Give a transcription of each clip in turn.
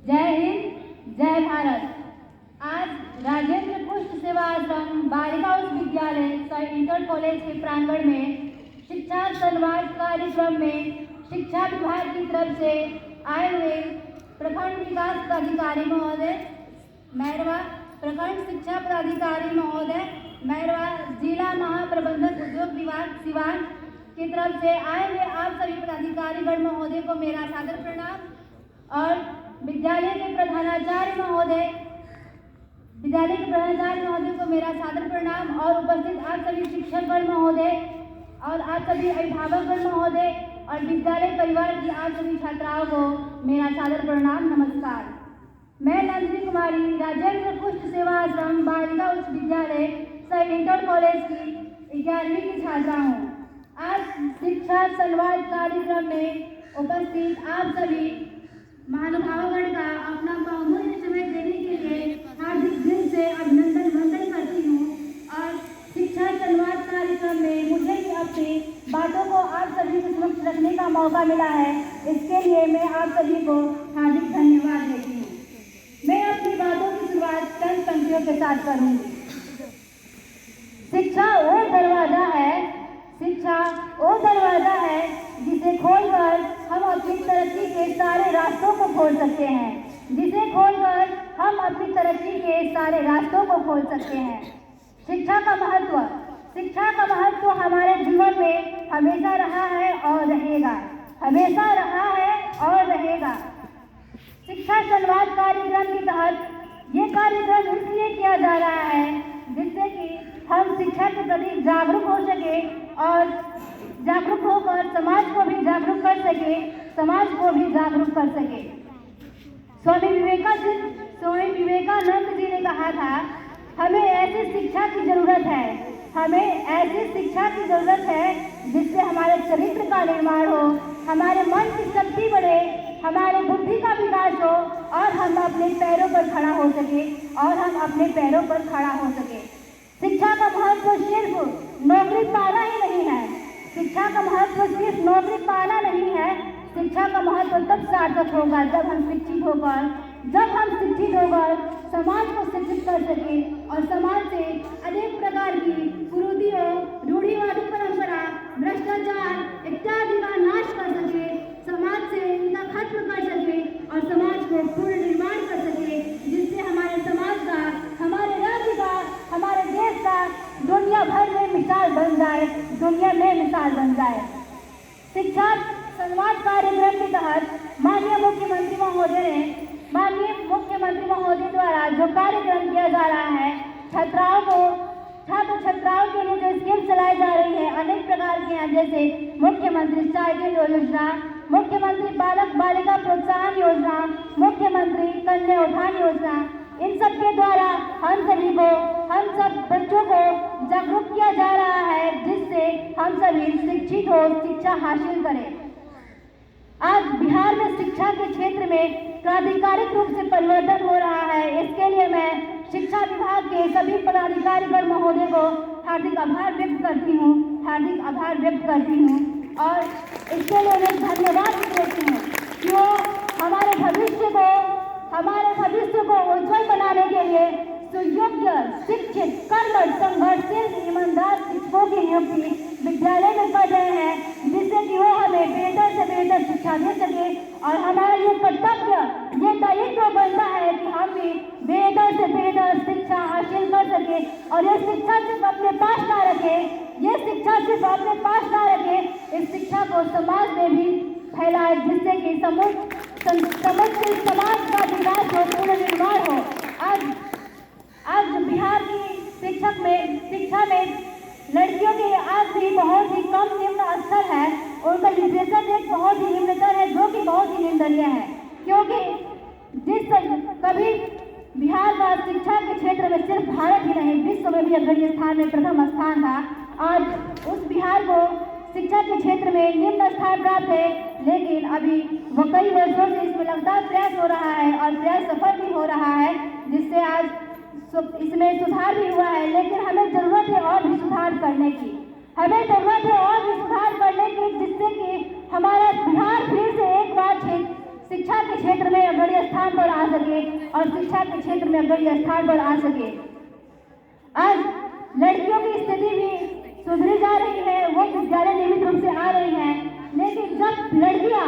जय हिंद, जय भारत। आज राजेंद्र पुष्ट सेवा आश्रम बालिका उच्च विद्यालय सर इंटर कॉलेज के प्रांगण में शिक्षा संवाद कार्यक्रम में शिक्षा विभाग की तरफ से आए हुए प्रखंड विकास पदाधिकारी महोदय मैरवा, प्रखंड शिक्षा पदाधिकारी महोदय मैरवा, जिला महाप्रबंधक उद्योग विभाग सिवान की तरफ से आए हुए आप सभी पदाधिकारीगण महोदय को मेरा सादर प्रणाम और विद्यालय के प्रधानाचार्य महोदय को मेरा सादर प्रणाम और उपस्थित आप सभी शिक्षकगण महोदय और आप सभी अभिभावकगण महोदय और विद्यालय परिवार की आप सभी छात्राओं को मेरा सादर प्रणाम, नमस्कार। मैं नंदिनी कुमारी राजेंद्र पुष्ट सेवा आश्रम बालिका उच्च विद्यालय सर इंटर कॉलेज की 11वीं की छात्रा हूँ। आज शिक्षा संवाद कार्यक्रम में उपस्थित आप सभी महानुभावगण का अपना बहुमूल्य समय देने के लिए हार्दिक दिल से अभिनंदन वंदन करती हूँ और शिक्षा संवाद कार्यक्रम में मुझे भी अपनी बातों को आप सभी के समक्ष रखने का मौका मिला है, इसके लिए मैं आप सभी को हार्दिक धन्यवाद देती हूँ। मैं अपनी बातों की शुरुआत चंद पंक्तियों के साथ करूँगी। शिक्षा वो दरवाजा है जिसे खोलकर हम अपनी तरक्की के सारे रास्तों को खोल सकते हैं, शिक्षा का महत्व हमारे जीवन में हमेशा रहा है और रहेगा। शिक्षा संवाद कार्यक्रम के तहत ये कार्यक्रम इसलिए किया जा रहा है जिससे कि हम शिक्षा के प्रति जागरूक हो सके और जागरूक होकर समाज को भी जागरूक कर सके। स्वामी विवेकानंद जी ने कहा था, हमें ऐसी शिक्षा की जरूरत है जिससे हमारे चरित्र का निर्माण हो, हमारे मन की शक्ति बढ़े, हमारे बुद्धि का विकास हो और हम अपने पैरों पर खड़ा हो सके। शिक्षा का महत्व सिर्फ नौकरी पाना नहीं है, शिक्षा का महत्व तब सार्थक होगा जब हम शिक्षित होकर समाज को शिक्षित कर सके और समाज से अनेक प्रकार की कुरीतियों, रूढ़िवादी परंपरा, भ्रष्टाचार इत्यादि का नाश कर सके, समाज से इनका खत्म कर सके और समाज को पूर्ण निर्माण कर सके, जिससे हमारे समाज का, हमारे राज्य का, हमारे देश का दुनिया में मिसाल बन जाए। शिक्षा संवाद कार्यक्रम के तहत माननीय मुख्यमंत्री महोदय द्वारा जो कार्यक्रम किया जा रहा है, छात्र छात्राओं के लिए जो स्कीम चलाई जा रही है अनेक प्रकार की हैं, जैसे मुख्यमंत्री साइकिल योजना, मुख्यमंत्री बालक बालिका प्रोत्साहन योजना, मुख्यमंत्री कन्या उत्थान योजना, इन सब के द्वारा हम सब बच्चों को जागरूक किया जा रहा है जिससे हम सभी शिक्षित हो, शिक्षा हासिल करें। आज बिहार में शिक्षा के क्षेत्र में क्रांतिकारिक रूप से परिवर्तन हो रहा है, इसके लिए मैं शिक्षा विभाग के सभी पदाधिकारीगण महोदय को हार्दिक आभार व्यक्त करती हूँ और इसके लिए मैं धन्यवाद देती हूँ कि वो हमारे भविष्य को उज्जवल बनाने के लिए सुयोग्य, शिक्षित, कर्मठ, संघर्षशील, ईमानदार शिक्षकों की नियुक्ति विद्यालय में कर रहे हैं, जिससे कि वो हमें बेहतर से बेहतर शिक्षा दे सके और हमारा ये कर्तव्य, ये दायित्व बनता है कि हम भी बेहतर से बेहतर शिक्षा हासिल कर सके और ये शिक्षा सिर्फ अपने पास ना रखे, इस शिक्षा को समाज में भी फैलाए, जिससे कि समग्र समाज का विकास हो, पूर्ण निर्माण हो। आज बिहार की शिक्षा में लड़कियों के आज भी बहुत ही कम निम्न स्तर है, उनका लिटरेचर रेट बहुत ही निम्नतर है, जो कि बहुत ही निंदनीय है, क्योंकि कभी बिहार का शिक्षा के क्षेत्र में सिर्फ भारत ही नहीं विश्व में भी अग्रणी स्थान में प्रथम स्थान था। आज उस बिहार को शिक्षा के क्षेत्र में निम्न स्थान प्राप्त है, लेकिन अभी वो कई वर्षों से इसमें लगातार प्रयास हो रहा है और प्रयास सफल भी हो रहा है, जिससे आज इसमें सुधार भी हुआ है। लेकिन हमें जरूरत है और भी सुधार करने की, जिससे कि हमारा बिहार फिर से एक बार शिक्षा के क्षेत्र में अग्रणी स्थान पर आ सके और शिक्षा के क्षेत्र में अग्रणी स्थान पर आ सके। आज लड़कियों की स्थिति भी सुधरी जा रही है, वो विद्यालय नियमित रूप से आ रही हैं, लेकिन जब लड़कियां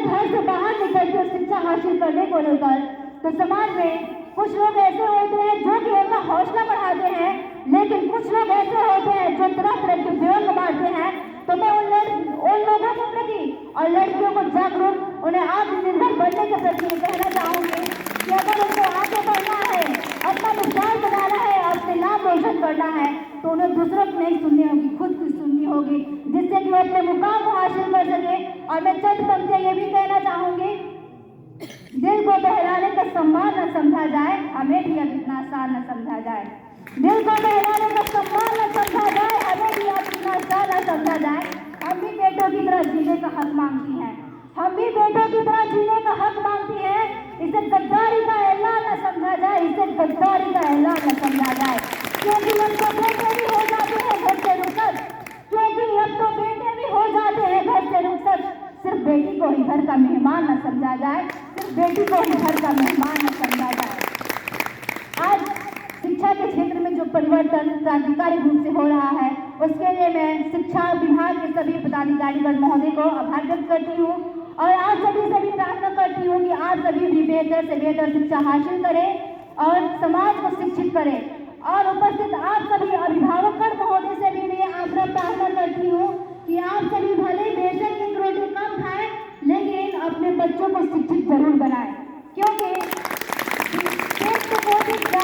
घर से बाहर निकलती है शिक्षा हासिल करने को लेकर, तो समाज में कुछ लोग ऐसे होते हैं जो कि उनका हौसला बढ़ाते हैं, लेकिन कुछ लोग ऐसे होते हैं जो तरह तरह के व्यंग मारते हैं। तो मैं उन लोगों के प्रति और लड़कियों को जागरूक, उन्हें आत्मनिर्भर बनने के प्रति कहना चाहूंगी कि अगर उनको आगे बढ़ना है, अपना विचार बनाना है, अपने नाम रोशन करना है, तो उन्हें दूसरों की नहीं सुननी होगी, खुद की सुननी होगी, जिससे कि वो अपने मुकाम को हासिल कर सके। और मैं चंद पंक्तियां ये भी कहना चाहूंगी, दिल को बहलाने का सम्मान न समझा जाए, हमें भी अब इतना आसान न समझा जाए। दिल को बहलाने का सम्मान न समझा जाए, हमें भी अब इतना आसान न समझा जाए। हम भी बेटों की तरह जीने का हक मांगती हैं, हम भी बेटों की तरह जीने का हक मांगती हैं। इसे गद्दारी का ऐलान न समझा जाए, इसे गद्दारी का ऐलान न समझा जाए, क्योंकि अब तो बेटे भी हो जाते हैं घर से रुखसत, सिर्फ बेटी को ही घर का मेहमान न समझा जाए, सिर्फ बेटी को ही घर का मेहमान न समझा जाए। आज शिक्षा के क्षेत्र में जो परिवर्तन क्रांतिकारी रूप से हो रहा है, उसके लिए मैं शिक्षा विभाग के सभी पदाधिकारीगण महोदय को आभार व्यक्त करती हूँ और आप सभी से भी प्रार्थना करती हूँ कि आप सभी भी बेहतर से बेहतर शिक्षा हासिल करें और समाज को शिक्षित करें। और उपस्थित